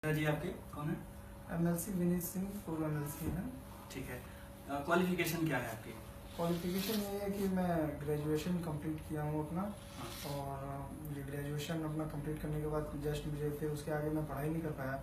जी आपके कौन है? एमएलसी विनीत सिंह, पूर्व एमएलसी है। ठीक है। क्वालिफिकेशन क्या है आपकी? क्वालिफिकेशन ये है कि मैं ग्रेजुएशन कंप्लीट किया हूँ अपना। हाँ। और मुझे ग्रेजुएशन अपना कंप्लीट करने के बाद जस्ट मुझे फिर उसके आगे मैं पढ़ाई नहीं कर पाया।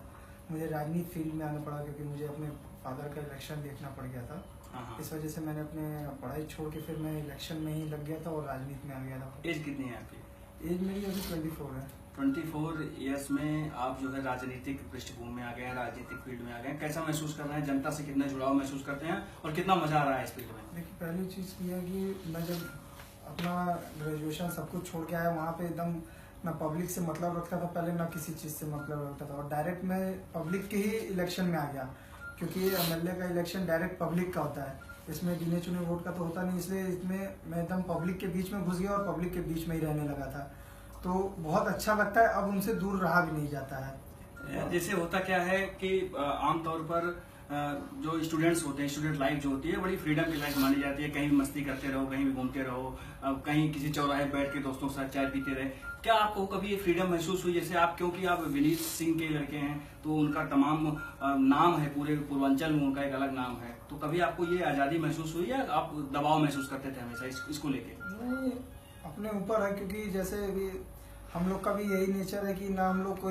मुझे राजनीति फील्ड में आना पड़ा क्योंकि मुझे अपने फादर का इलेक्शन देखना पड़ गया था। हाँ। इस वजह से मैंने अपने पढ़ाई छोड़ के फिर मैं इलेक्शन में ही लग गया था और राजनीति में आ गया था। एज कितनी है आपकी? एज मेरी अभी 24 है। 24 ईयर्स में आप जो है राजनीतिक पृष्ठभूमि में आ गए हैं, राजनीतिक फील्ड में आ गए हैं। कैसा महसूस कर रहे हैं? जनता से कितना जुड़ाव महसूस करते हैं और कितना मजा आ रहा है इस फील्ड में? देखिए, पहली चीज़ ये है कि मैं जब अपना ग्रेजुएशन सब कुछ छोड़ के आया वहाँ पे एकदम ना पब्लिक से मतलब रखता था पहले, ना किसी चीज़ से मतलब रखता था। और डायरेक्ट मैं पब्लिक के ही इलेक्शन में आ गया क्योंकि एमएलए का इलेक्शन डायरेक्ट पब्लिक का होता है। इसमें गिने चुने वोट का तो होता नहीं, इसलिए इसमें मैं एकदम पब्लिक के बीच में घुस गया और पब्लिक के बीच में ही रहने लगा था। तो बहुत अच्छा लगता है, अब उनसे दूर रहा भी नहीं जाता है। जैसे होता क्या है कि आमतौर पर जो स्टूडेंट्स होते हैं, स्टूडेंट लाइफ जो होती है बड़ी फ्रीडम की लाइफ मानी जाती है। कहीं भी मस्ती करते रहो, कहीं भी घूमते रहो, कहीं किसी चौराहे बैठ के दोस्तों के साथ चाय पीते रहे। क्या आपको कभी ये फ्रीडम महसूस हुई? जैसे आप, क्योंकि आप विनीत सिंह के लड़के हैं तो उनका तमाम नाम है, पूरे पूर्वांचल में उनका एक अलग नाम है, तो कभी आपको ये आज़ादी महसूस हुई या आप दबाव महसूस करते थे हमेशा इसको लेके? नहीं, अपने ऊपर है क्योंकि जैसे अभी हम लोग का भी यही नेचर है कि ना हम लोग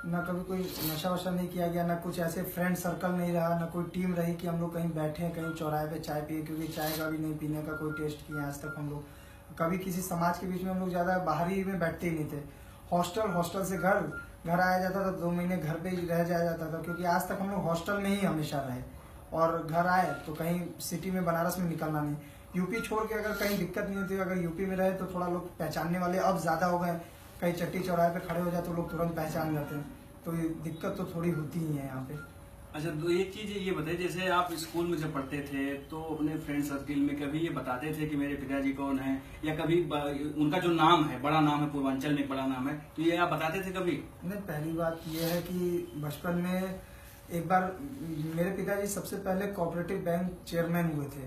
ना कभी कोई नशा वशा नहीं किया गया, ना कुछ ऐसे फ्रेंड सर्कल नहीं रहा, ना कोई टीम रही कि हम लोग कहीं बैठे हैं कहीं चौराहे पे चाय पिए, क्योंकि चाय का भी नहीं पीने का कोई टेस्ट किया आज तक हम लोग। कभी किसी समाज के बीच में हम लोग ज़्यादा बाहरी में बैठते ही नहीं थे। हॉस्टल से घर आया जाता था, 2 महीने घर पे ही रह जाया जाता था क्योंकि आज तक हम लोग हॉस्टल में ही हमेशा रहे। और घर आए तो कहीं सिटी में बनारस में निकलना नहीं। यूपी छोड़ के अगर कहीं दिक्कत नहीं होती, अगर यूपी में रहे तो थोड़ा लोग पहचानने वाले अब ज़्यादा हो गए। कहीं चट्टी चौराहे पे खड़े हो जाए तो लोग तुरंत पहचान जाते हैं, तो ये दिक्कत तो थोड़ी होती ही है यहाँ पे। अच्छा, तो एक चीज ये बताइए, जैसे आप स्कूल में जब पढ़ते थे तो अपने फ्रेंड सर्किल में कभी ये बताते थे कि मेरे पिताजी कौन है, या कभी उनका जो नाम है, बड़ा नाम है, पूर्वांचल में एक बड़ा नाम है, तो ये आप बताते थे कभी? नहीं, पहली बात ये है कि बचपन में एक बार मेरे पिताजी सबसे पहले कोऑपरेटिव बैंक चेयरमैन हुए थे,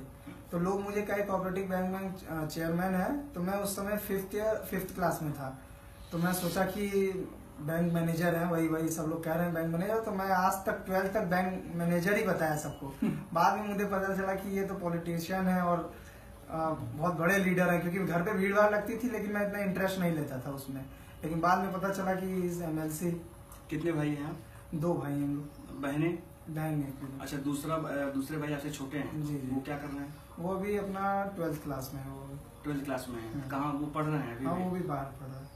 तो लोग मुझे कहे कोऑपरेटिव बैंक में चेयरमैन है, तो मैं उस समय 5th क्लास में था। तो मैं सोचा कि बैंक मैनेजर है, वही सब लोग कह रहे हैं बैंक मैनेजर, तो मैं आज तक 12th तक बैंक मैनेजर ही बताया सबको। बाद में मुझे पता चला कि ये तो पॉलिटिशियन है और बहुत बड़े लीडर है, क्योंकि घर पे भीड़ भाड़ लगती थी लेकिन मैं इतना इंटरेस्ट नहीं लेता था उसमें। लेकिन बाद में पता चला कि इज एमएलसी। कितने भाई हैं आप? 2 भाई हैं हम लोग। बहनें? बहन है। अच्छा, दूसरे भाई आपसे छोटे हैं? जी। वो क्या कर रहे हैं? वो भी अपना 12th क्लास में है। वो 12th क्लास में है। हाँ। कहाँ वो पढ़ रहे हैं अभी? हाँ, वो भी बाहर पढ़ा है।